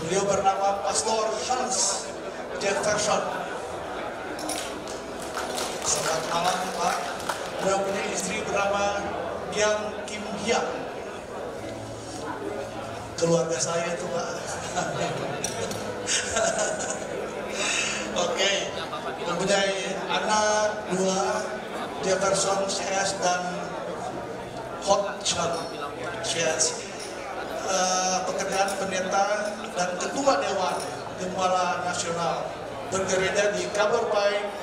Beliau bernama Pastor Hans Jefferson. Selamat malam Pak. Beliau punya istri bernama Yang Kim Hyang. Keluarga saya itu Pak. Oke, mempunyai anak dua, Jefferson CS dan Hodgson CS. Pekerjaan pendeta dan ketua Dewan Gembala Nasional bergereja di Kabar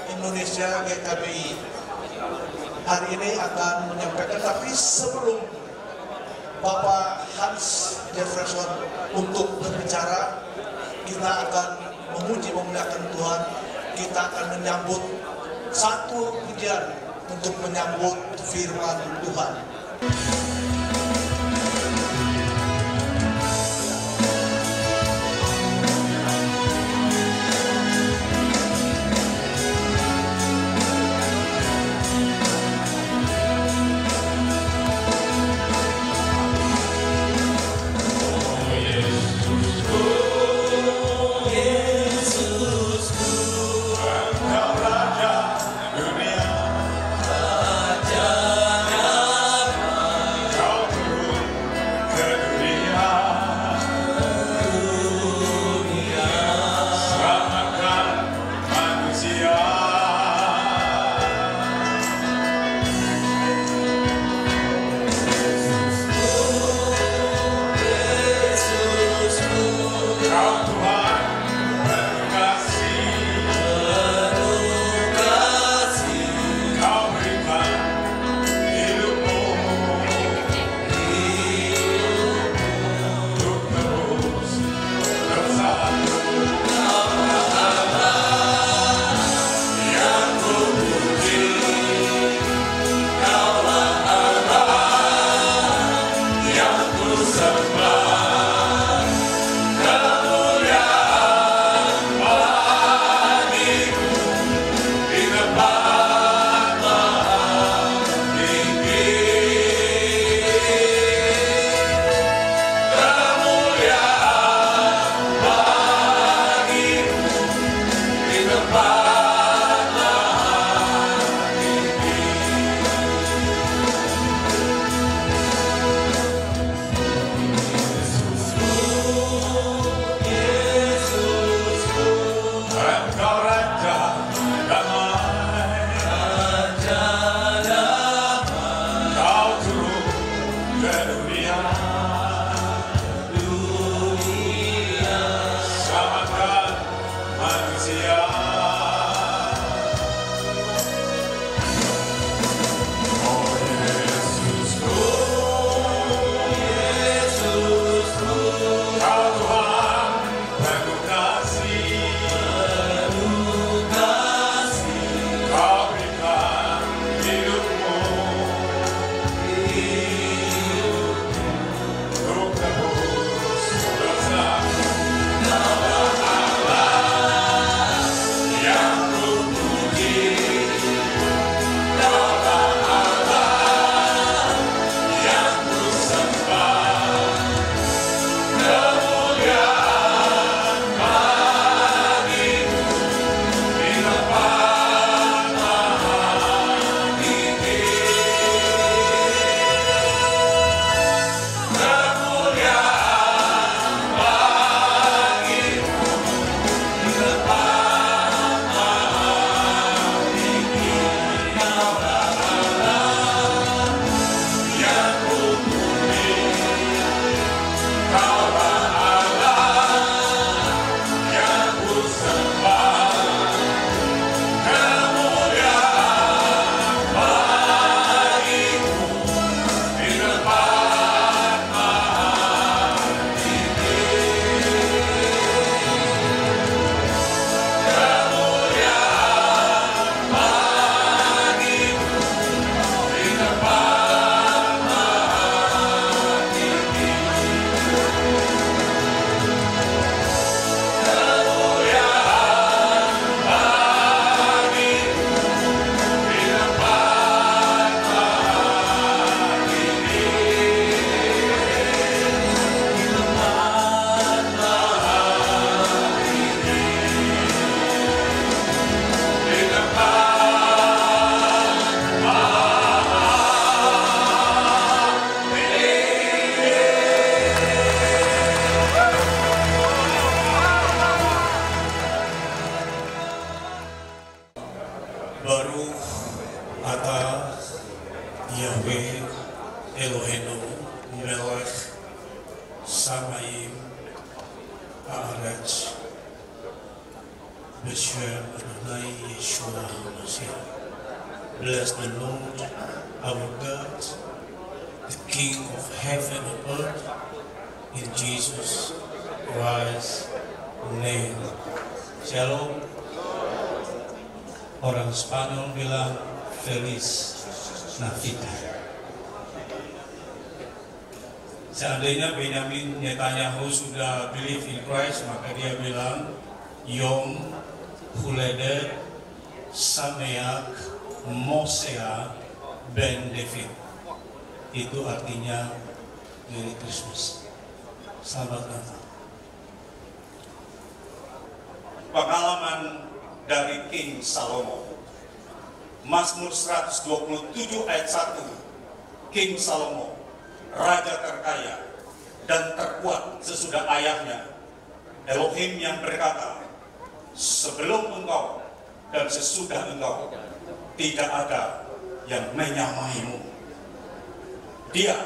Indonesia GKBI. Hari ini akan menyampaikan, tapi sebelum Bapak Hans Jefferson untuk berbicara, kita akan memuji memuliakan Tuhan. Kita akan menyambut satu pujian untuk menyambut firman Tuhan. Haaretz B'Shem Adonai Yeshua HaMashiach. Bless the Lord our God, the King of heaven and earth, in Jesus Christ's name. Shalom. Orang Spanyol bilang Feliz Navidad. Seandainya Benjamin Netanyahu sudah believe in Christ, maka dia bilang Yom Huledet Sameach Mosea Ben David. Itu artinya Merry Christmas. Selamat Natal. Pengalaman dari King Salomo. Mazmur 127 ayat 1. King Salomo, raja terkaya dan terkuat sesudah ayahnya, Elohim yang berkata, sebelum engkau dan sesudah engkau tidak ada yang menyamaimu. Dia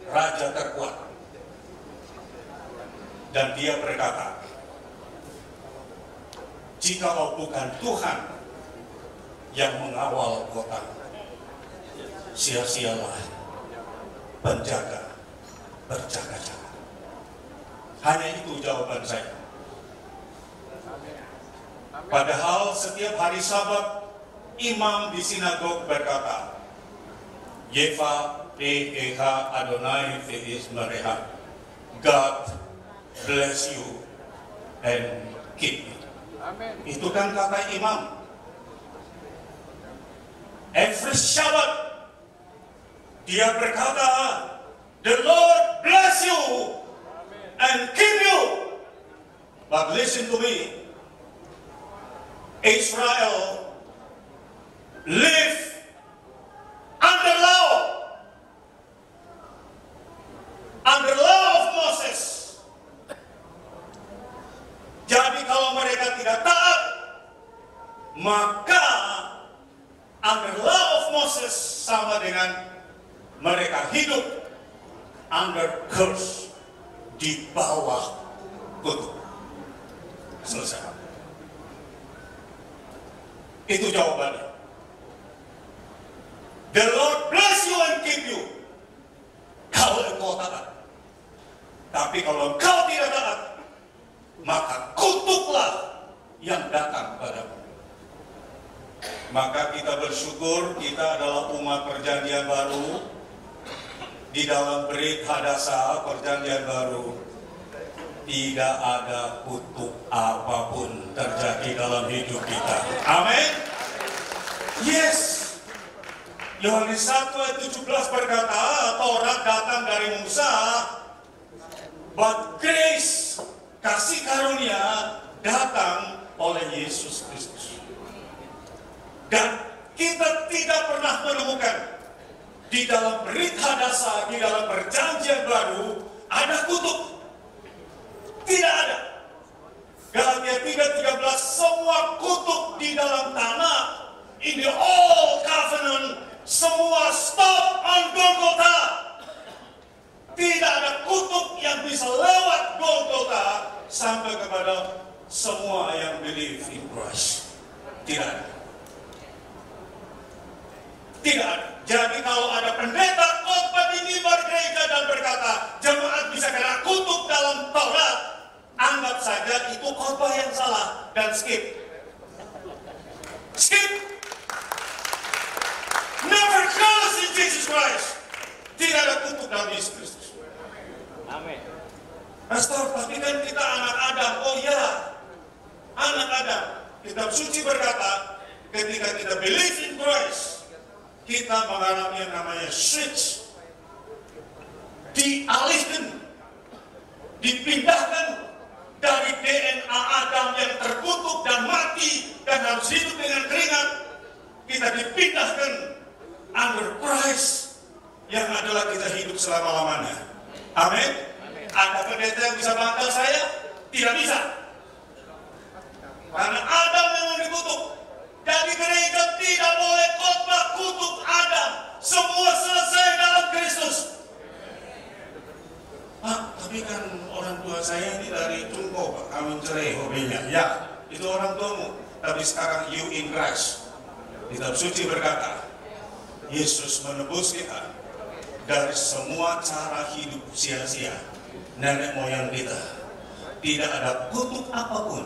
raja terkuat, dan dia berkata, jikalau bukan Tuhan yang mengawal kota, sia-sialah penjaga berjaga-jaga. Hanya itu jawaban saya. Padahal setiap hari Sabat, imam di sinagog berkata, Yeva Eha Adonai Ve'is Mareha. God bless you and keep you. Itu kan kata imam. Every Shabbat dia berkata, the Lord bless you and keep you. But listen to me, Israel live under law of Moses. Jadi kalau mereka tidak taat, maka under law of Moses sama dengan mereka hidup under curse, di bawah kutuk. Selesai. Itu jawabannya. The Lord bless you and keep you. Kalau engkau taat. Tapi kalau engkau tidak taat, maka kutuklah yang datang padamu. Maka kita bersyukur kita adalah umat perjanjian baru. Di dalam Brit Hadasa perjanjian baru, tidak ada kutuk apapun terjadi dalam hidup kita. Amin. Yes. Yohanes 1 ayat 17 berkata, Taurat datang dari Musa, but grace, kasih karunia datang oleh Yesus Kristus. Dan kita tidak pernah menemukan di dalam Brit Hadasa, di dalam perjanjian baru ada kutuk. Tidak ada. Galatia 3:13, semua kutuk di dalam tanah, in the old covenant, semua stop on Golgotha. Tidak ada kutuk yang bisa lewat Golgotha sampai kepada semua yang believe in Christ. Tidak ada. Tidak ada. Jadi kalau ada pendeta khotbah di mimbar gereja dan berkata jemaat bisa kena kutuk dalam Taurat, anggap saja itu khotbah yang salah dan skip. Skip. Never curse in Jesus Christ. Tidak ada kutuk dalam Yesus Kristus. Amin. Pastor, tapi kan kita anak Adam. Oh ya, anak Adam. Kitab suci berkata, ketika kita believe in Christ, kita mengalami yang namanya switch, dialihkan, dipindahkan dari DNA Adam yang terkutuk dan mati dan harus hidup dengan keringat, kita dipindahkan under Christ yang adalah kita hidup selama-lamanya. Amin. Ada pendeta yang bisa bantah saya? Tidak bisa. Karena Adam memang dikutuk. Jadi gereja tidak boleh khotbah kutuk Adam. Semua selesai dalam Kristus. "Pak, tapi kan orang tua saya ini dari Tungko, Pak, kawin cerai hobinya." "Ya, itu orang tuamu, tapi sekarang you in Christ." Kitab suci berkata, Yesus menebus kita dari semua cara hidup sia-sia nenek moyang kita. Tidak ada kutuk apapun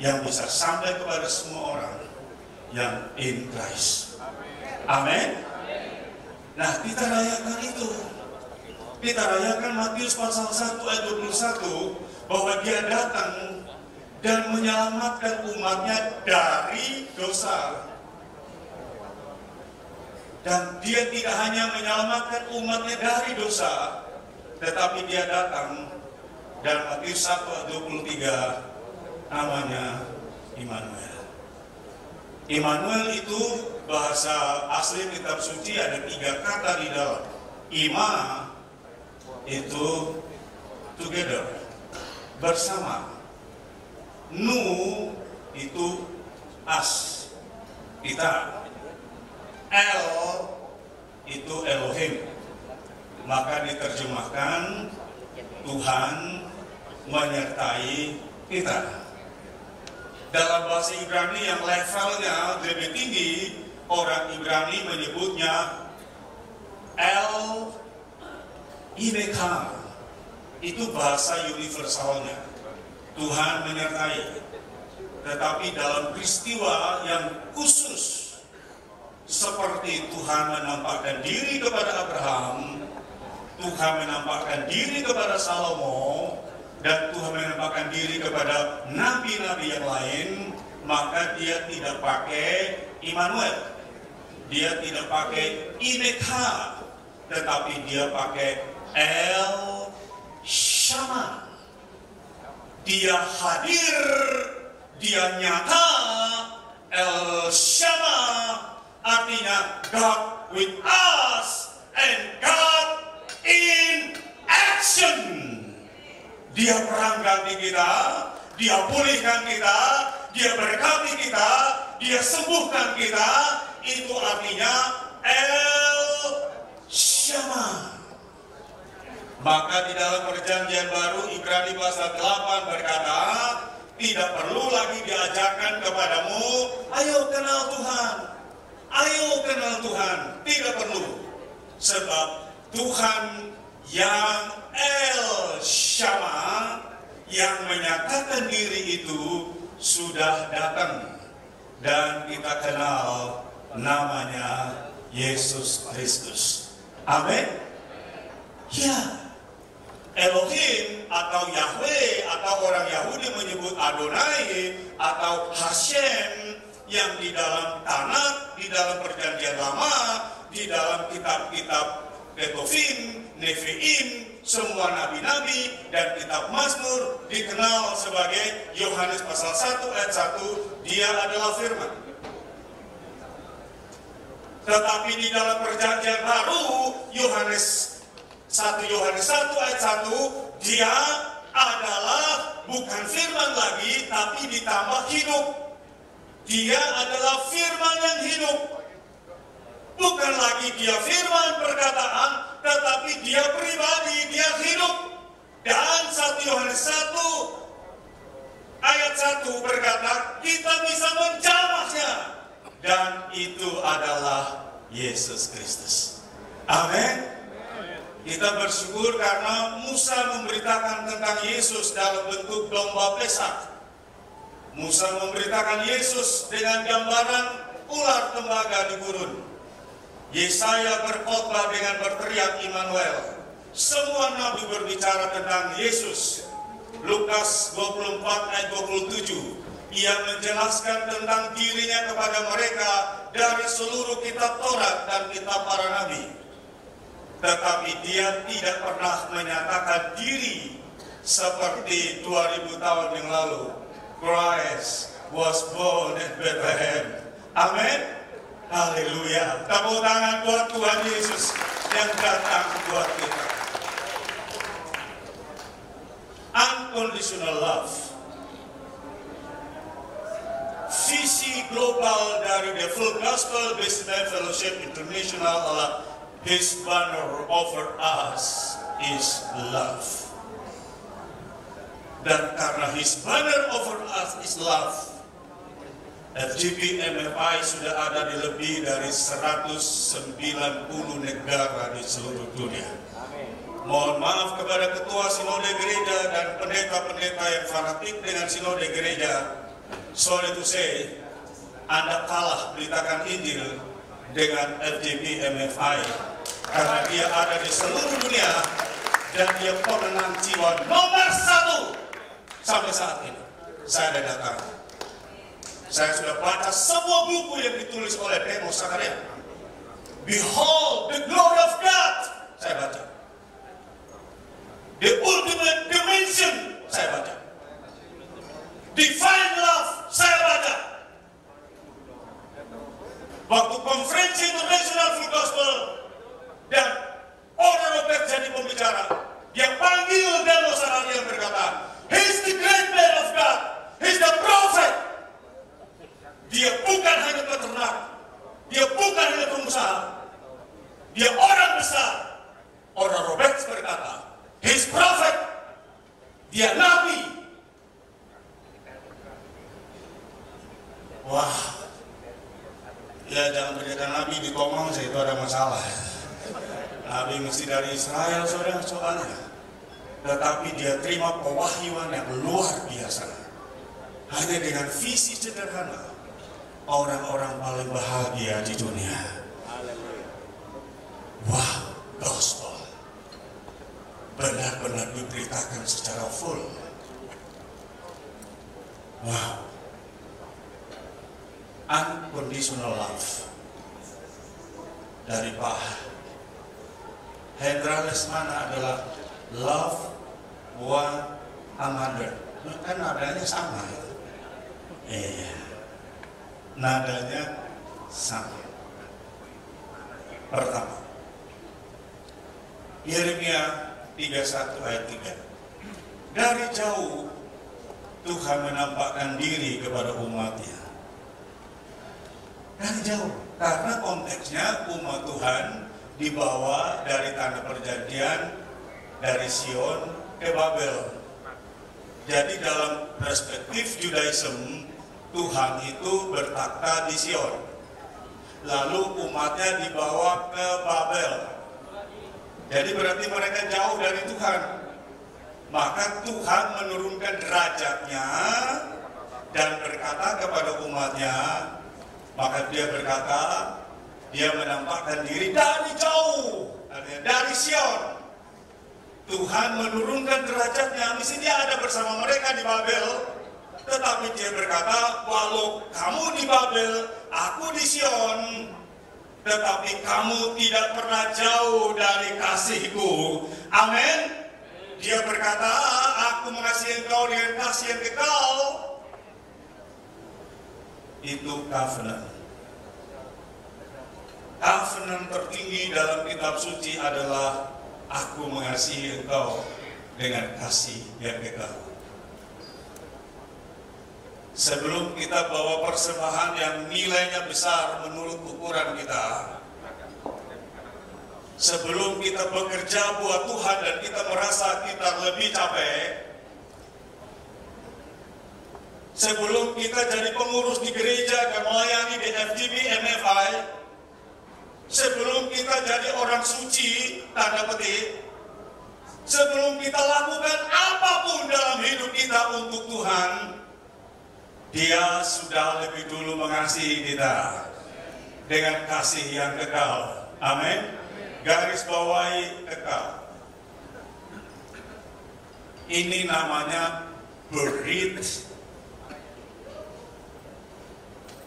yang bisa sampai kepada semua orang yang in Christ. Amin. Nah, kita rayakan itu. Kita rayakan Matius pasal 1 ayat 21 bahwa dia datang dan menyelamatkan umatnya dari dosa. Dan dia tidak hanya menyelamatkan umatnya dari dosa, tetapi dia datang dan Matius 1 ayat 23 namanya Immanuel. Immanuel itu bahasa asli kitab suci ada 3 kata di dalam. Ima itu together, bersama. Nu itu us, kita. El itu Elohim. Maka diterjemahkan Tuhan menyertai kita. Dalam bahasa Ibrani yang levelnya lebih tinggi, orang Ibrani menyebutnya El Ineka. Itu bahasa universalnya, Tuhan menyertai. Tetapi dalam peristiwa yang khusus, seperti Tuhan menampakkan diri kepada Abraham, Tuhan menampakkan diri kepada Salomo, dan Tuhan menampakkan diri kepada nabi-nabi yang lain, maka dia tidak pakai Immanuel, dia tidak pakai Ineka, tetapi dia pakai El Shammah. Dia hadir, dia nyata. El Shammah artinya God with us and God in action. Dia perang ganti kita, dia pulihkan kita, dia berkati kita, dia sembuhkan kita. Itu artinya El Shammah. Maka di dalam perjanjian baru Ibrani pasal 8 berkata, tidak perlu lagi diajarkan kepadamu, ayo kenal Tuhan, ayo kenal Tuhan. Tidak perlu. Sebab Tuhan yang El Shammah, yang menyatakan diri itu sudah datang. Dan kita kenal namanya Yesus Kristus. Amin. Ya. Elohim atau Yahweh atau orang Yahudi menyebut Adonai atau Hashem, yang di dalam Tanakh, di dalam perjanjian lama, di dalam kitab-kitab Ketuvim, Neviim, semua nabi-nabi, dan kitab Mazmur dikenal sebagai Yohanes pasal 1 ayat 1, dia adalah firman. Tetapi di dalam perjanjian baru, Yohanes 1 ayat 1, dia adalah bukan firman lagi, tapi ditambah hidup. Dia adalah firman yang hidup. Bukan lagi dia firman perkataan, tetapi dia pribadi, dia hidup. Dan 1 Yohanes 1 ayat 1 berkata, kita bisa menjamahnya. Dan itu adalah Yesus Kristus. Amin. Kita bersyukur karena Musa memberitakan tentang Yesus dalam bentuk domba Pesak. Musa memberitakan Yesus dengan gambaran ular tembaga di gurun. Yesaya berkhotbah dengan berteriak Immanuel. Semua nabi berbicara tentang Yesus. Lukas 24 ayat 27. Ia menjelaskan tentang dirinya kepada mereka dari seluruh kitab Taurat dan kitab para nabi. Tetapi dia tidak pernah menyatakan diri seperti 2000 tahun yang lalu. Christ was born in Bethlehem. Amin. Haleluya. Tepuk tangan buat Tuhan Yesus yang datang buat kita. Unconditional love. Visi global dari The Full Gospel Businessman Fellowship International adalah His banner over us is love. Dan karena His banner over us is love, FGP MFI sudah ada di lebih dari 190 negara di seluruh dunia. Mohon maaf kepada ketua sinode gereja dan pendeta-pendeta yang fanatik dengan sinode gereja. Sorry to say, Anda kalah beritakan Injil dengan FGP MFI karena dia ada di seluruh dunia dan dia pemenang jiwa nomor 1 sampai saat ini. Saya ada datang. Saya sudah baca semua buku yang ditulis oleh Demos Zakaria. Behold the glory of God. Saya baca. The ultimate dimension. Saya baca. Divine love. Saya baca. Waktu konferensi internasional full gospel dan orang Robert jadi pembicara, dia panggil Demos Zakaria yang berkata, He's the great man of God. He's the prophet. Dia bukan hanya peternak, dia bukan hanya pengusaha, dia orang besar. Orang Robert berkata, He's prophet. Dia nabi. Wah, ya jangan berkata nabi di Komang, itu ada masalah. Nabi mesti dari Israel, saudara, soalnya. Tetapi dia terima pewahyuan yang luar biasa. Hanya dengan visi sederhana, orang-orang paling bahagia di dunia. Wah, gospel benar-benar diberitakan secara full. Wow, unconditional love dari Pak Hendra Lesmana adalah love 100. Kan nadanya sama. Iya, nadanya sama. Pertama, Yeremia 31 ayat 3. Dari jauh Tuhan menampakkan diri kepada umatnya. Dari jauh, karena konteksnya umat Tuhan dibawa dari tanah perjanjian, dari Sion ke Babel. Jadi dalam perspektif Judaism, Tuhan itu bertakhta di Sion. Lalu umatnya dibawa ke Babel. Jadi berarti mereka jauh dari Tuhan. Maka Tuhan menurunkan derajatnya dan berkata kepada umatnya, maka dia berkata, dia menampakkan diri dari jauh, dari Sion. Tuhan menurunkan derajatnya, mesti dia ada bersama mereka di Babel. Tetapi dia berkata, walau kamu di Babel, aku di Sion, tetapi kamu tidak pernah jauh dari kasihku. Amin. Dia berkata, aku mengasihi engkau dengan kasih yang kekal. Itu covenant. Covenant tertinggi dalam kitab suci adalah aku mengasihi engkau dengan kasih yang kekal. Sebelum kita bawa persembahan yang nilainya besar menurut ukuran kita, sebelum kita bekerja buat Tuhan dan kita merasa kita lebih capek, sebelum kita jadi pengurus di gereja dan melayani di FGP MFI, sebelum kita jadi orang suci, tanda petik, sebelum kita lakukan apapun dalam hidup kita untuk Tuhan, Dia sudah lebih dulu mengasihi kita dengan kasih yang kekal. Amin. Garis bawahi kekal. Ini namanya berit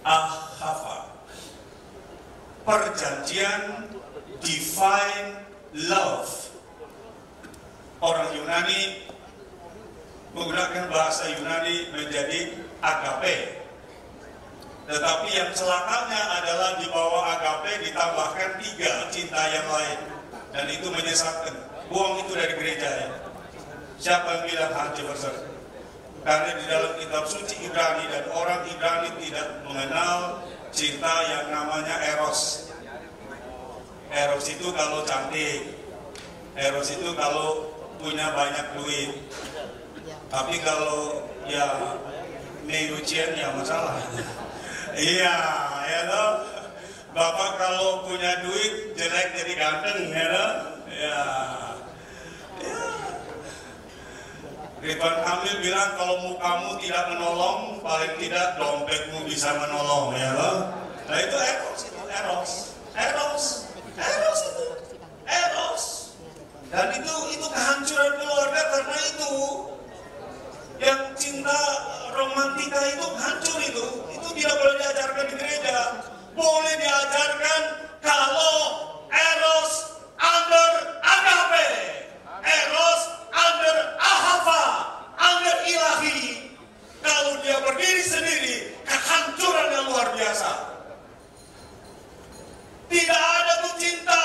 ahava. Perjanjian divine love. Orang Yunani menggunakan bahasa Yunani menjadi agape. Tetapi yang celakanya adalah di bawah agape ditambahkan 3 cinta yang lain. Dan itu menyesatkan. Buang itu dari gereja ya. Siapa yang bilang haji besar? Karena di dalam kitab suci Ibrani dan orang Ibrani tidak mengenal cinta yang namanya eros. Eros itu kalau cantik. Eros itu kalau punya banyak duit. Tapi kalau ya Meyucian ya masalah. Iya, ya toh. Bapak kalau punya duit jelek jadi ganteng, ya toh. Ya. Ridwan Kamil bilang kalau mukamu tidak menolong, paling tidak dompetmu bisa menolong, ya toh. Nah itu eros itu. Dan itu kehancuran keluarga karena itu. Yang cinta romantika itu hancur itu tidak boleh diajarkan di gereja. Boleh diajarkan kalau eros under agape, eros under ahava, under ilahi. Kalau dia berdiri sendiri, kehancuran yang luar biasa. Tidak ada tuh cinta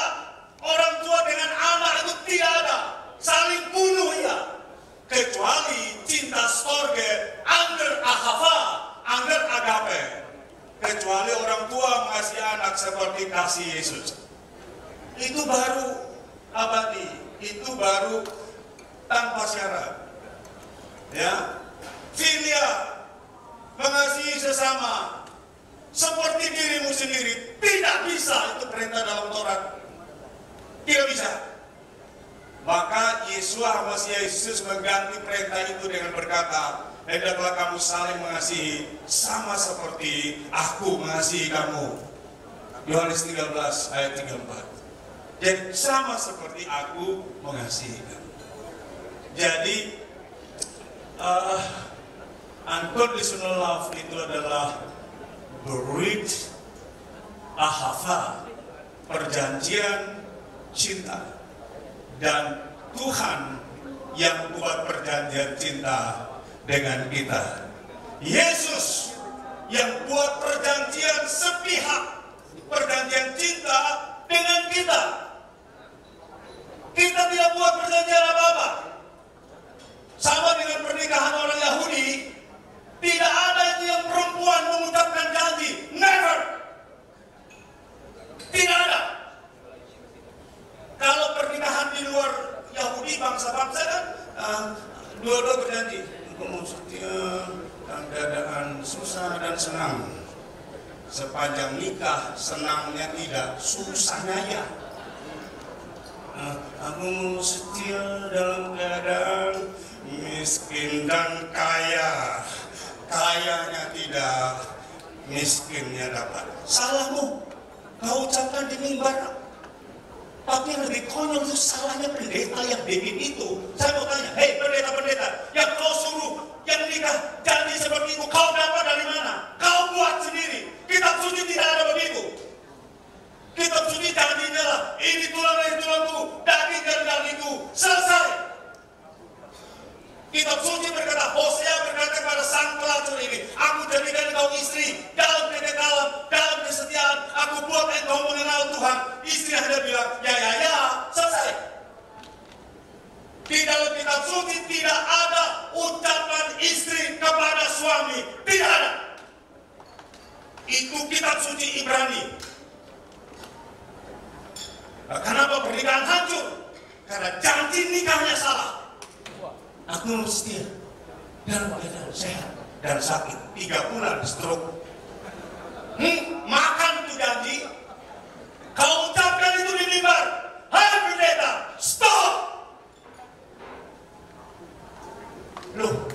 orang tua dengan anak, itu tidak ada. Saling bunuh ya. Kecuali cinta storge under ahava, under agape. Kecuali orang tua mengasihi anak seperti kasih Yesus. Itu baru abadi, itu baru tanpa syarat. Ya, filia, mengasihi sesama seperti dirimu sendiri, tidak bisa, itu perintah dalam Taurat. Tidak bisa. Maka Yesus mengganti perintah itu dengan berkata, hendaklah kamu saling mengasihi sama seperti aku mengasihi kamu. Yohanes 13 ayat 34. Jadi sama seperti aku mengasihi kamu. Jadi unconditional love itu adalah brit ahava, perjanjian cinta. Dan Tuhan yang buat perjanjian cinta dengan kita. Yesus yang buat perjanjian sepihak, perjanjian cinta dengan kita. Kita tidak buat perjanjian apa-apa. Sama dengan pernikahan orang Yahudi, tidak ada itu yang perempuan mengucapkan janji. Never. Tidak ada. Kalau pernikahan di luar Yahudi, bangsa-bangsa kan dua-dua berjanji untuk mau setia dalam keadaan susah dan senang. Sepanjang nikah, senangnya tidak, susahnya ya. Aku mau setia dalam keadaan miskin dan kaya. Kayanya tidak, miskinnya dapat. Salahmu, kau ucapkan di mimbar. Tapi yang lebih konyol itu salahnya pendeta yang bikin itu. Saya mau tanya, hei pendeta-pendeta, yang kau suruh yang nikah janji seperti itu, kau dapat dari mana? Kau buat sendiri. Kitab suci tidak ada begitu. Kitab suci janjinya lah, ini tulang dari tulangku, daging dari dagingku, selesai. Kitab suci berkata, Hosea berkata kepada sang pelacur ini, aku jadikan engkau istri dalam kekekalan, dalam kesetiaan, aku buat engkau mengenal Tuhan. Istri hanya bilang, ya, selesai. Di dalam kitab suci tidak ada ucapan istri kepada suami, tidak ada. Itu kitab suci Ibrani. Nah, kenapa pernikahan hancur? Karena janji nikahnya salah. Aku mau setia dalam keadaan sehat dan sakit 3 bulan stroke. Makan itu janji. Kau ucapkan itu di mimbar. Hai pendeta, stop. Loh,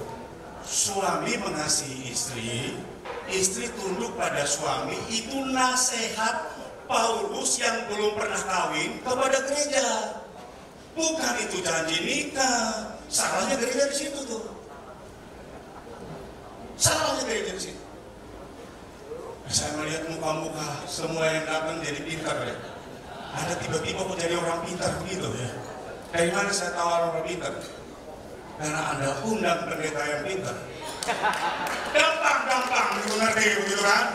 suami mengasihi istri, istri tunduk pada suami, itu nasihat Paulus yang belum pernah kawin kepada gereja. Bukan itu janji nikah. Salahnya gereja di situ tuh. Salahnya gereja di situ. Saya melihat muka-muka semua yang datang jadi pintar ya. Ada tiba-tiba mau jadi orang pintar begitu ya. Dari mana saya tahu orang pintar? Karena Anda undang pendeta yang pintar. Gampang ngerti begitu kan?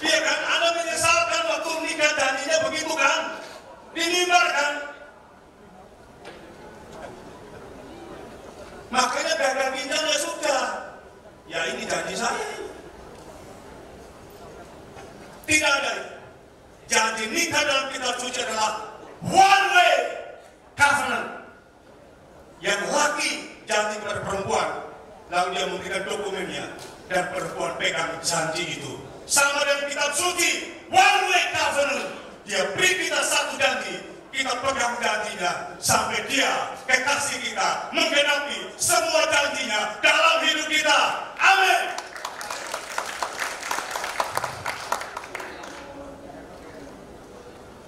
Iya kan? Anda menyesalkan waktu nikah janjinya begitu kan? Di mimbar kan? Makanya gagal ginjalnya sudah. Ya ini janji saya. Tidak ada. Janji nikah dalam kitab suci adalah one way covenant. dia memberikan dokumennya, dan perempuan pegang janji itu. Sama dengan kitab suci, one way covenant. Dia beri kita satu janji, kita pegang janjinya sampai dia, kekasih kita, menggenapi semua janjinya dalam hidup kita. Amin.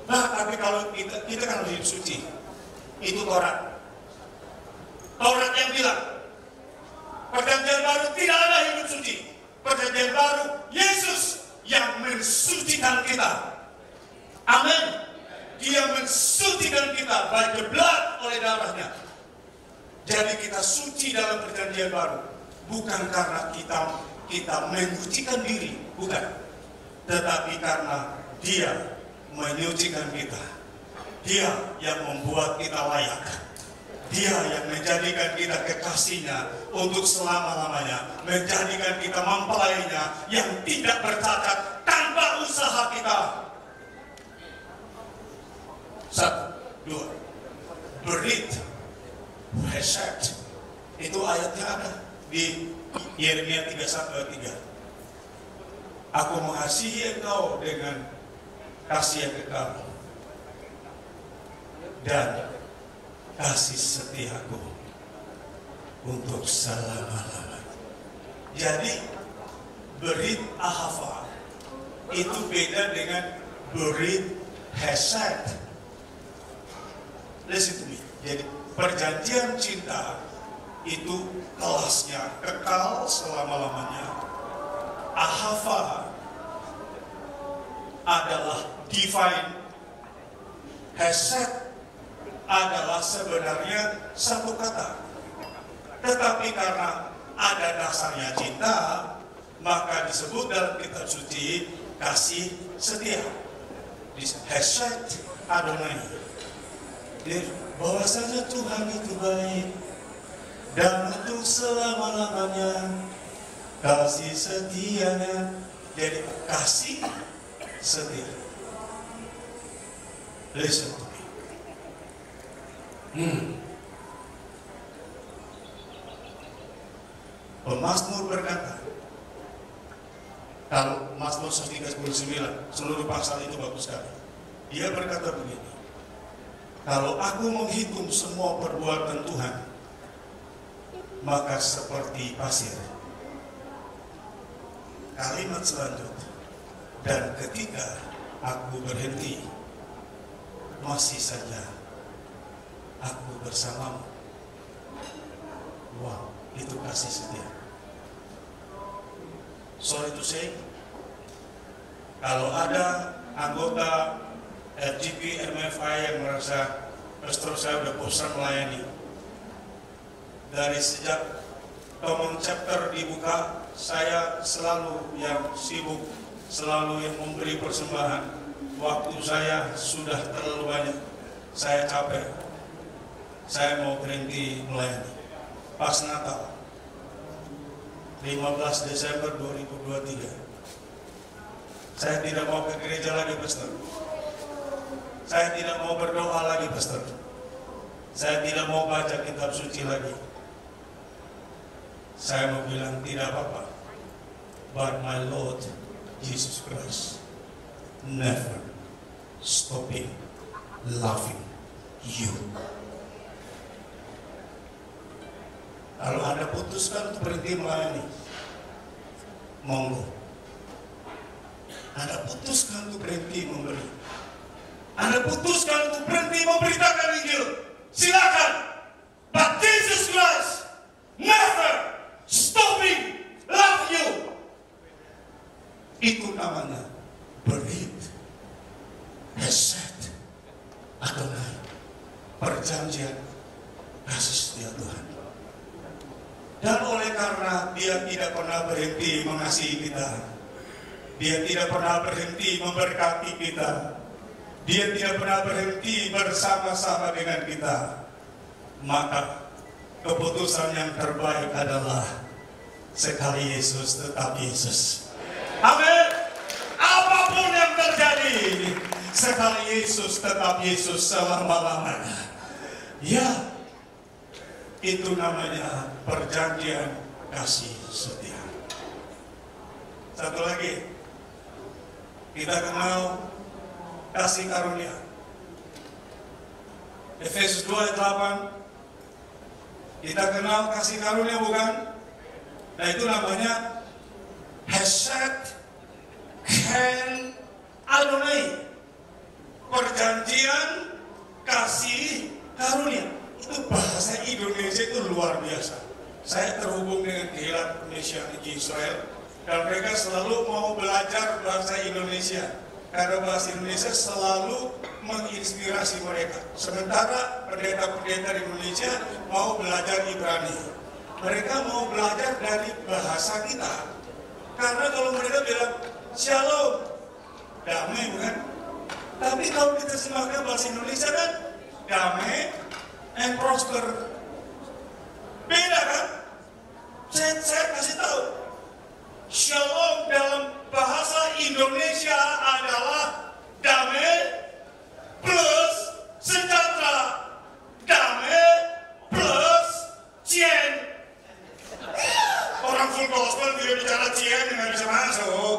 Nah, tapi kalau kita kan hidup suci, itu Taurat. Taurat yang bilang perjanjian baru tidak ada hidup suci. Perjanjian baru Yesus yang mensucikan kita. Amin. Dia mensucikan kita by the blood, oleh darahnya. Jadi kita suci dalam perjanjian baru, bukan karena kita menyucikan diri, bukan, tetapi karena Dia menyucikan kita. Dia yang membuat kita layak. Dia yang menjadikan kita kekasihnya untuk selama-lamanya, menjadikan kita mempelainya yang tidak bercacat tanpa usaha kita. 1, 2, berit, hesed. Itu ayatnya ada di Yeremia 31:3. Aku mengasihi engkau dengan kasih yang kekal dan kasih setiaku untuk selama-lamanya. Jadi berit ahava itu beda dengan berit hesed. Listen to me. Jadi perjanjian cinta itu kelasnya kekal selama-lamanya. Ahava adalah divine. Hesed adalah sebenarnya satu kata. Tetapi karena ada dasarnya cinta, maka disebut dalam kitab suci kasih setia. Hesed Adonai. Bahwasanya Tuhan itu baik dan untuk selama-lamanya kasih setianya. Jadi kasih setia. Listen to me. Pemazmur berkata, kalau Mazmur 139, seluruh pasal itu bagus sekali. Dia berkata begini, kalau aku menghitung semua perbuatan Tuhan, maka seperti pasir. Kalimat selanjutnya, dan ketika aku berhenti, masih saja aku bersamamu. Wow, itu kasih setia. Sorry to say, kalau ada anggota FGP MFI yang merasa pastor saya udah bosan melayani, dari sejak common chapter dibuka, saya selalu yang sibuk, selalu yang memberi persembahan. Waktu saya sudah terlalu banyak, saya capek, saya mau berhenti melayani. Pas Natal 15 Desember 2023, saya tidak mau ke gereja lagi, pastor. Saya tidak mau berdoa lagi, pastor. Saya tidak mau baca kitab suci lagi. Saya mau bilang tidak apa-apa, but my Lord Jesus Christ never stopping loving you. Kalau Anda putuskan untuk berhenti melayani, monggo. Anda putuskan untuk berhenti memberi, Anda putuskan untuk berhenti memberitakan Injil, silakan. But Jesus Christ never stopping love you. Itu namanya berit hesed Adonai, perjanjian kasih setia Tuhan. Dan oleh karena Dia tidak pernah berhenti mengasihi kita, Dia tidak pernah berhenti memberkati kita, Dia tidak pernah berhenti bersama-sama dengan kita, maka keputusan yang terbaik adalah sekali Yesus tetap Yesus. Amin. Apapun yang terjadi, sekali Yesus tetap Yesus selama-lamanya. Ya, itu namanya perjanjian kasih setia. Satu lagi, kita kenal kasih karunia. Efesus 2 ayat 8, kita kenal kasih karunia, bukan? Nah, itu namanya Hesed Ken Adonai, perjanjian kasih karunia. Itu bahasa Indonesia itu luar biasa. Saya terhubung dengan Kehilaf Indonesia di Israel, dan mereka selalu mau belajar bahasa Indonesia karena bahasa Indonesia selalu menginspirasi mereka. Sementara pendeta-pendeta di Indonesia mau belajar Ibrani, mereka mau belajar dari bahasa kita. Karena kalau mereka bilang Shalom, damai, bukan? Tapi kalau diterjemahkan bahasa Indonesia kan damai and prosper. Beda kan? Saya kasih tahu. Shalom dalam bahasa Indonesia adalah damai plus sejahtera. Damai plus cien. Orang full gospel tidak bicara cien, nggak bisa masuk.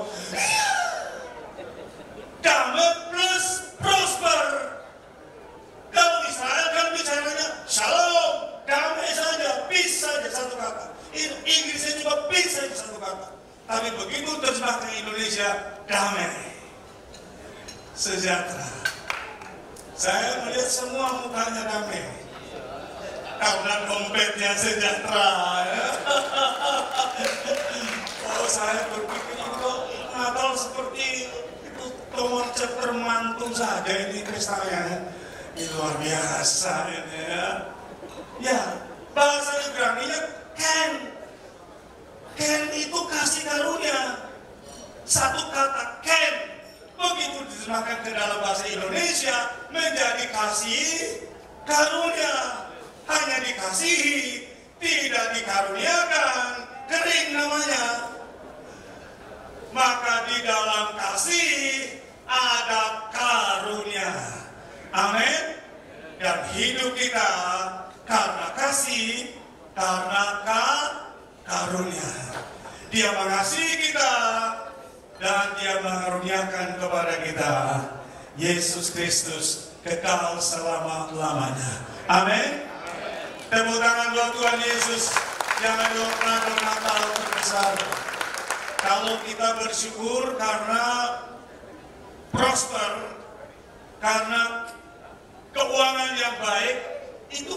Damai plus prosper. Kalau Israel kan bicaranya shalom, damai saja, peace saja, satu kata. Inggrisnya juga peace saja, satu kata. Tapi begitu terjemah ke Indonesia, damai, sejahtera. Saya melihat semua mukanya damai, karena dompetnya sejahtera. Oh, saya berpikir itu Natal seperti itu tombol ceper mantu saja ini pestanya. Ini luar biasa ini ya. Ya, bahasa Ibrani-nya Ken. Ken itu kasih karunia. Satu kata Ken, begitu diterjemahkan ke dalam bahasa Indonesia menjadi kasih karunia. Hanya dikasihi, tidak dikaruniakan, kering namanya. Maka di dalam kasih ada karunia. Amin. Dan hidup kita karena kasih, karena karunia. Dia mengasihi kita dan dia mengaruniakan kepada kita Yesus Kristus kekal selama-lamanya. Amin. Tepuk tangan buat Tuhan Yesus. Jangan lupa Natal terbesar. Kalau kita bersyukur karena prosper, karena keuangan yang baik, itu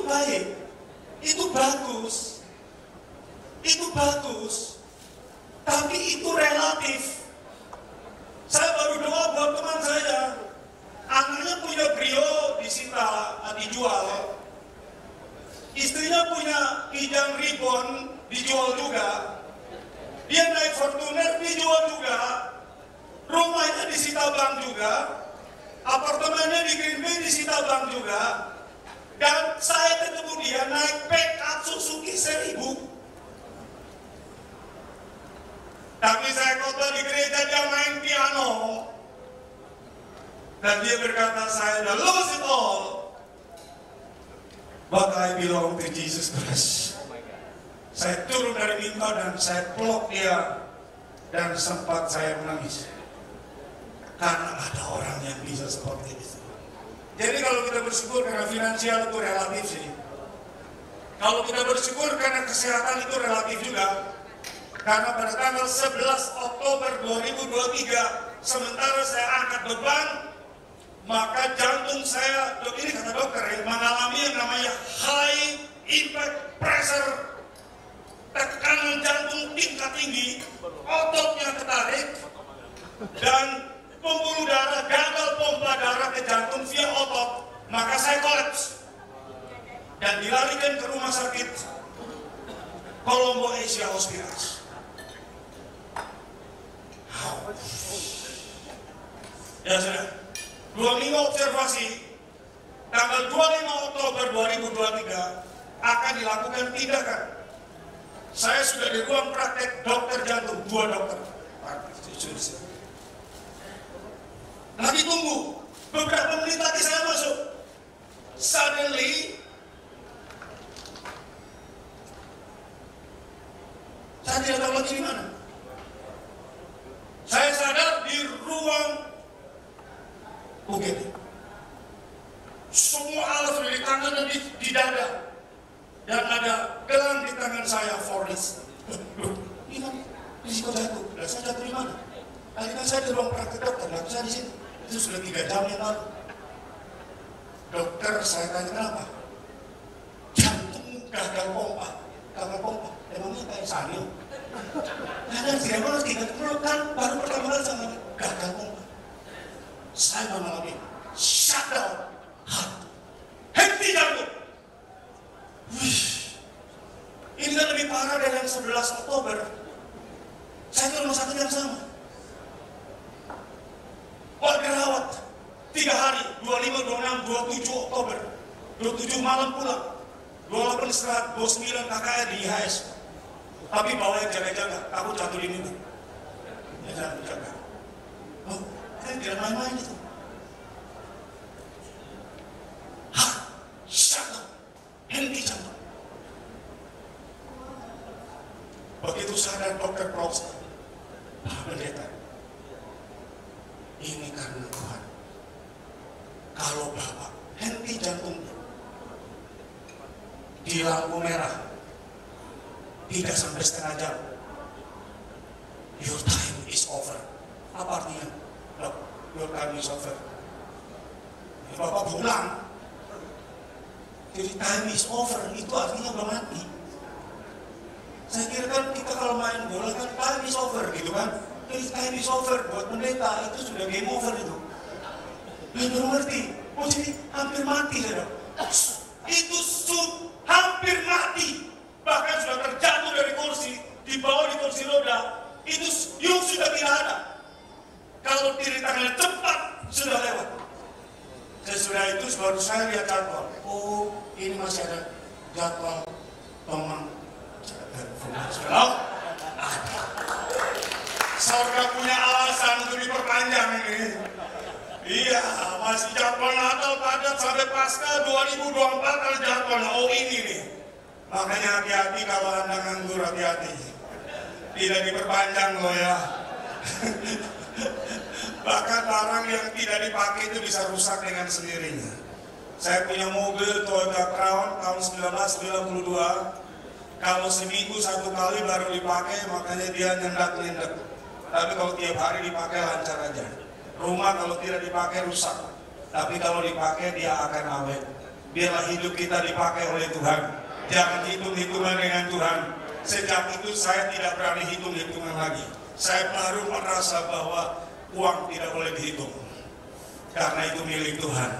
bagus, itu bagus, tapi itu relatif. Saya baru doa buat teman saya, anaknya punya Brio disita, dijual, istrinya punya Kijang Ribbon dijual juga, dia naik Fortuner dijual juga, rumahnya disita bank juga, apartemennya di Green Bay disita bank juga, dan saya ketemu dia naik pickup Suzuki 1000. Tapi saya khotbah di gereja, dia main piano, dan dia berkata, saya udah lose it all, but I belong to Jesus Christ. Saya turun dari mimbar dan saya peluk dia, dan sempat saya menangis. Karena ada orang yang bisa seperti itu. Jadi kalau kita bersyukur karena finansial itu relatif sih. Kalau kita bersyukur karena kesehatan itu relatif juga. Karena pada tanggal 11 Oktober 2023, sementara saya angkat beban, maka jantung saya, ini kata dokter ya, mengalami yang namanya high impact pressure. Tekanan jantung tingkat tinggi, ototnya ketarik, dan pembuluh darah gagal pompa darah ke jantung via otot, maka saya kolaps dan dilarikan ke rumah sakit Colombo Asia Hospitals. Ya sudah, 2 minggu observasi, tanggal 25 Oktober 2023 akan dilakukan tindakan. Saya sudah di ruang praktek dokter jantung, 2 dokter. Lagi tunggu, beberapa menit lagi saya masuk. Suddenly, Saya tidak tahu lagi di mana. Saya sadar di ruang UGD. Semua alat sudah di tangan dan di dada. Dan ada gelang di tangan saya, Forlis. Ini kan risiko jatuh. Dan saya jatuh di mana? Akhirnya saya di ruang praktek dokter, dan saya di sini. Itu sudah 3 jam yang lalu. Dokter, saya tanya kenapa? Jantung gagal pompa. Gagal pompa. Emangnya kayak Sanyo? Karena dia malah 30 kan baru pertama kali sama gagal pompa. Saya mengalami shutdown. Henti jantung. Wih, ini kan lebih parah dari yang 11 Oktober. Saya ke rumah sakit yang sama. Warga rawat 3 hari, 25, 26, 27 Oktober. 27 malam pulang. 28 istirahat, 29 KKR di IHS. Tapi bawa yang jaga-jaga, aku jatuh di mimpi. Ya jangan jaga. Oh, kan tidak main-main itu. Shutdown. Henti jantung. Begitu sadar dokter Prost, Pak Pendeta, ini karena Tuhan. Kalau Bapak henti jantungnya di lampu merah 3 sampai setengah jam, your time is over. Apa artinya? Loh, your time is over. Ya, Bapak pulang. Jadi time is over, itu artinya udah mati. Saya kira kan kita kalau main bola kan time is over gitu kan. Jadi time is over buat pendeta itu sudah game over itu. Ya baru ngerti. Oh jadi hampir mati ya dok. Itu hampir mati. Bahkan sudah terjatuh dari kursi, dibawa di kursi roda. Itu yang sudah tidak ada. Kalau kiri tangannya cepat sudah lewat. Sesudah itu baru saya lihat jadwal. Oh, ini masih ada jadwal Tomang. Sorga punya alasan untuk diperpanjang ini. Iya, masih jadwal Natal padat sampai Pasca 2024 kalau jadwal. Oh ini nih. Makanya hati-hati kalau Anda nganggur, hati-hati. Tidak diperpanjang loh ya. Bahkan barang yang tidak dipakai itu bisa rusak dengan sendirinya. Saya punya mobil Toyota Crown tahun 1992. Kalau seminggu 1 kali baru dipakai, makanya dia nyendak-nyendak. Tapi kalau tiap hari dipakai lancar aja. Rumah kalau tidak dipakai rusak. Tapi kalau dipakai dia akan awet. Biarlah hidup kita dipakai oleh Tuhan. Jangan hitung-hitungan dengan Tuhan. Sejak itu saya tidak berani hitung-hitungan lagi. Saya baru merasa bahwa uang tidak boleh dihitung. Karena itu milik Tuhan.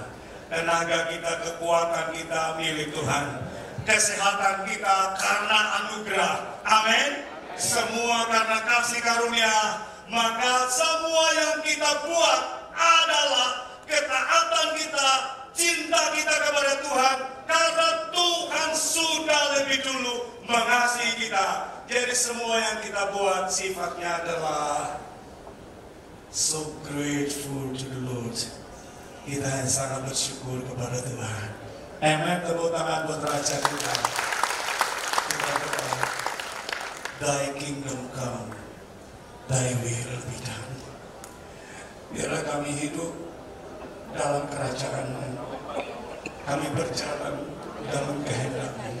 Tenaga kita, kekuatan kita milik Tuhan. Kesehatan kita karena anugerah. Amin. Semua karena kasih karunia. Maka semua yang kita buat adalah ketaatan kita, cinta kita kepada Tuhan. Karena Tuhan sudah lebih dulu mengasihi kita. Jadi semua yang kita buat sifatnya adalah so grateful to the Lord. Kita yang sangat bersyukur kepada Tuhan. Amen. Tepuk tangan buat Raja kita. Kita berdoa. Thy kingdom come, Thy will be done. Biarlah kami hidup dalam kerajaan-Mu. Kami berjalan dalam kehendak-Mu.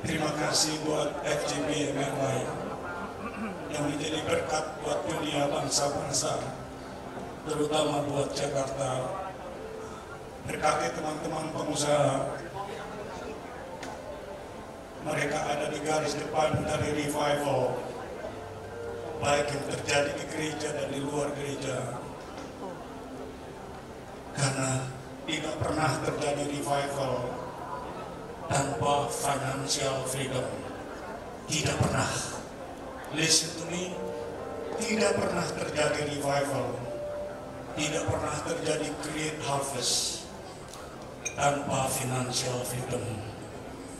Terima kasih buat FGB MRY yang menjadi berkat buat dunia bangsa-bangsa, terutama buat Jakarta. Berkati teman-teman pengusaha, mereka ada di garis depan dari revival, baik yang terjadi di gereja dan di luar gereja. Karena tidak pernah terjadi revival tanpa financial freedom. Tidak pernah. Listen to me. Tidak pernah terjadi revival, tidak pernah terjadi great harvest tanpa financial freedom.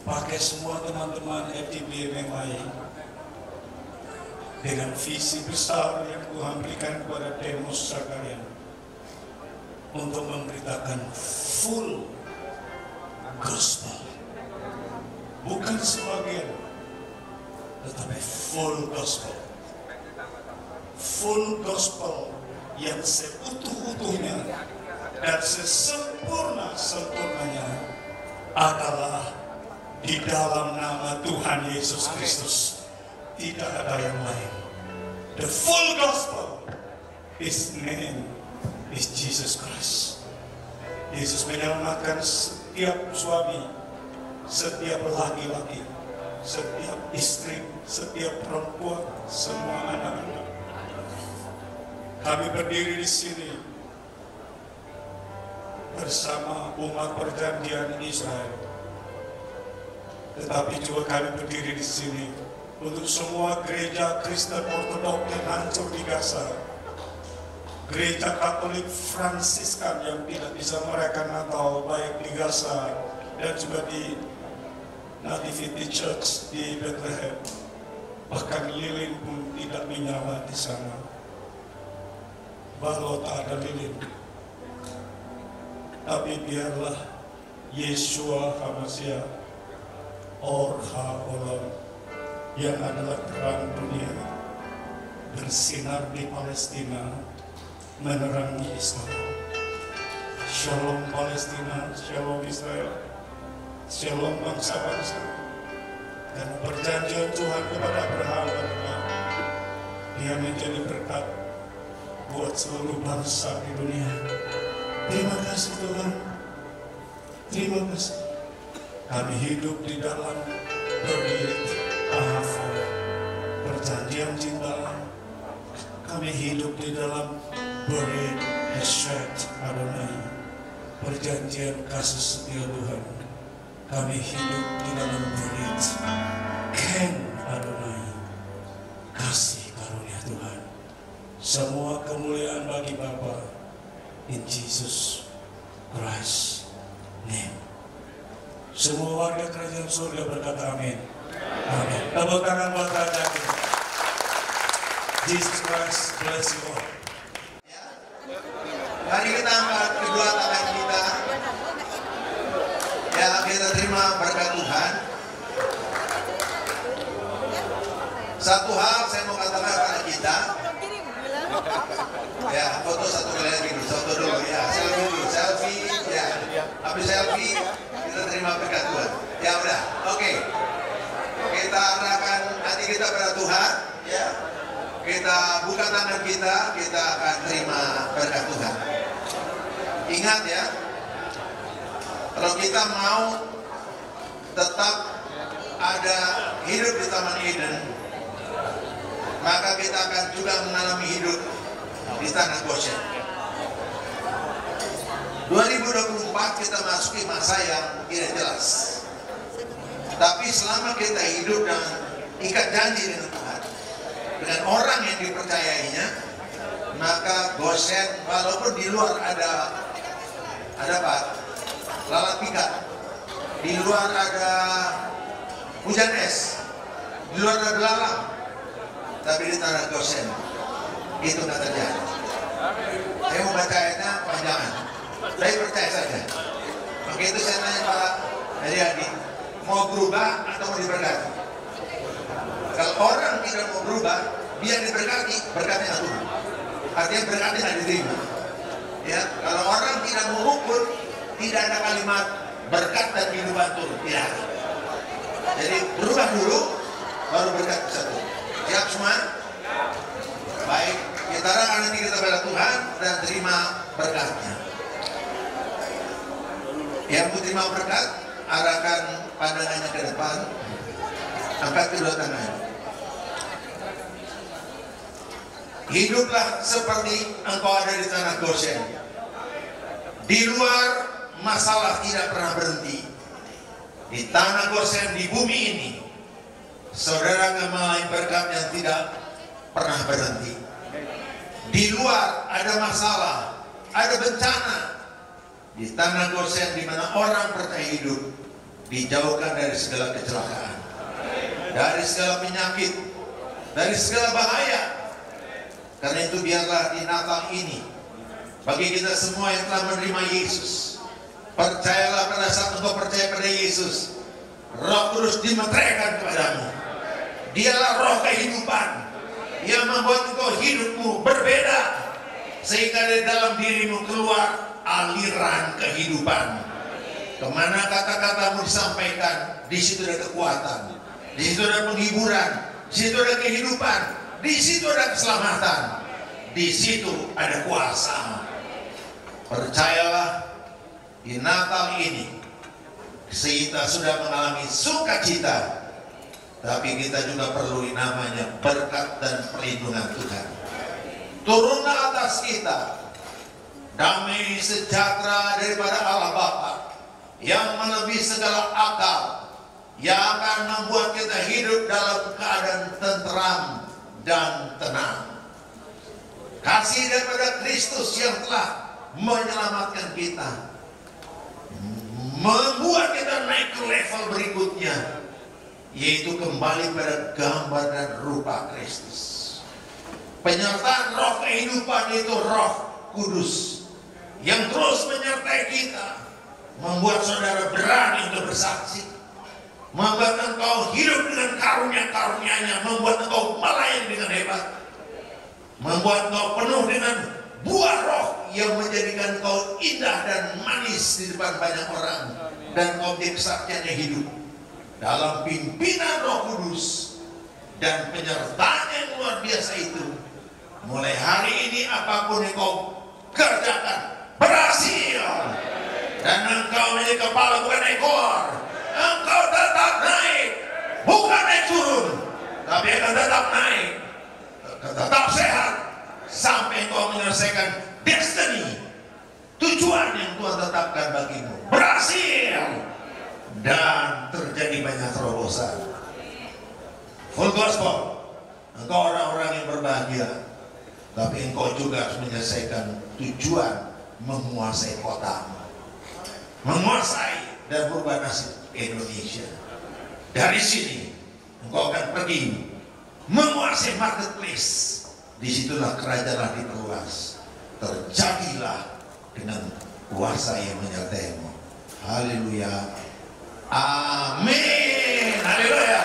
Pakai semua teman-teman FGB MMI dengan visi besar yang Tuhan berikan kepada Demus Zakarian untuk memberitakan full gospel, bukan sebagian, tetapi full gospel. Full gospel yang seutuh-utuhnya dan sesempurna-sempurnanya adalah di dalam nama Tuhan Yesus Kristus. Tidak ada yang lain. The full gospel, His name is Jesus Christ. Yesus menyelamatkan setiap suami, setiap laki-laki, setiap istri, setiap perempuan, semua anak-anak. Kami berdiri di sini bersama umat perjanjian Israel. Tetapi juga kami berdiri di sini untuk semua gereja Kristen Ortodok yang hancur di Gaza, gereja Katolik Fransiskan yang tidak bisa merayakan Natal baik di Gaza dan juga di Nativity Church di Bethlehem. Bahkan lilin pun tidak menyala di sana. Walau tak ada lilin, tapi biarlah Yeshua HaMashiach Or HaOlam yang adalah terang dunia bersinar di Palestina, menerangi Israel. Shalom Palestina, Shalom Israel, Shalom bangsa-bangsa. Dan perjanjian Tuhan kepada Abraham adalah dia menjadi berkat buat seluruh bangsa di dunia. Terima kasih Tuhan. Terima kasih. Kami hidup di dalam berit ahava, perjanjian cinta. Kami hidup di dalam berit hesed Adonai, perjanjian kasih setia Tuhan. Kami hidup di dalam berit ken Adonai, kasih karunia Tuhan. Semua kemuliaan bagi Bapa, in Jesus Christ name. Semua warga kerajaan surga berkata amin. Amin. Tepuk tangan buat Raja kita. Jesus Christ bless you all. Mari kita angkat kedua tangan kita. Ya, kita terima berkat Tuhan. Satu hal saya mau katakan kepada kita. Ya, foto satu kali lagi dulu, foto dulu ya, selfie dulu, selfie ya. Habis selfie kita terima berkat Tuhan. Ya udah, oke. Kita arahkan hati kita pada Tuhan, ya. Kita buka tangan kita akan terima berkat Tuhan. Ingat ya, kalau kita mau tetap ada hidup di Taman Eden, maka kita akan juga mengalami hidup di tanah Goshen. 2024 kita masuki masa yang tidak jelas. Tapi selama kita hidup dan ikat janji dengan Tuhan, dengan orang yang dipercayainya, maka Goshen walaupun di luar ada apa? Lalat pikat. Di luar ada hujan es. Di luar ada belalang. Tapi di tanah Goshen itu nggak terjadi. Saya mau baca ayatnya panjangan. Saya percaya saja. Maka itu saya tanya Pak Heriadi, mau berubah atau mau diberkati? Kalau orang tidak mau berubah, biar diberkati, berkatnya turun. Artinya berkatnya nggak diterima. Ya, kalau orang tidak mau ukur, tidak ada kalimat berkat dan kehidupan turun. Tidak ada. Jadi berubah dulu, baru berkat bisa turun. Siap semua? Baik, kita arahkan nanti kita pada Tuhan dan terima berkatnya. Yang mau terima berkat, arahkan pandangannya ke depan, angkat kedua tangan. Hiduplah seperti engkau ada di tanah Goshen. Di luar masalah tidak pernah berhenti. Di tanah Goshen, di bumi ini, saudara mengalami berkat yang tidak pernah berhenti. Di luar ada masalah, ada bencana. Di tanah Goshen di mana orang percaya hidup, dijauhkan dari segala kecelakaan, dari segala penyakit, dari segala bahaya. Karena itu biarlah di Natal ini, bagi kita semua yang telah menerima Yesus, percayalah pada saat engkau percaya pada Yesus, Roh Kudus dimeteraikan kepadamu. Dialah roh kehidupan yang membuat engkau hidupmu berbeda, sehingga dari dalam dirimu keluar aliran kehidupan. Kemana kata-katamu disampaikan, di situ ada kekuatan, di situ ada penghiburan, di situ ada kehidupan, di situ ada keselamatan, di situ ada kuasa. Percayalah, di Natal ini kita sudah mengalami sukacita, tapi kita juga perlu namanya berkat dan perlindungan Tuhan. Turunlah atas kita damai sejahtera daripada Allah Bapa yang melebihi segala akal, yang akan membuat kita hidup dalam keadaan tentram dan tenang. Kasih daripada Kristus yang telah menyelamatkan kita, membuat kita naik ke level berikutnya, yaitu kembali pada gambar dan rupa Kristus. Penyertaan roh kehidupan itu Roh Kudus yang terus menyertai kita, membuat saudara berani untuk bersaksi, membuat engkau hidup dengan karunia-karunia-Nya, membuat engkau melayani dengan hebat, membuat engkau penuh dengan buah roh yang menjadikan engkau indah dan manis di depan banyak orang, dan objek kesaksiannya hidup dalam pimpinan Roh Kudus dan penyertaan yang luar biasa itu. Mulai hari ini apapun yang kau kerjakan berhasil, dan engkau menjadi kepala bukan ekor. Engkau tetap naik, bukan naik turun, tapi akan tetap naik, tetap sehat sampai engkau menyelesaikan destiny, tujuan yang Tuhan tetapkan bagimu. Berhasil dan terjadi banyak terobosan. Full gospel. Engkau orang-orang yang berbahagia, tapi engkau juga harus menyelesaikan tujuan, menguasai kotamu, menguasai dan berubah nasib Indonesia. Dari sini engkau akan pergi menguasai marketplace. Disitulah kerajaan diperluas. Terjadilah dengan kuasa yang menyertaimu. Haleluya. Amin. Haleluya.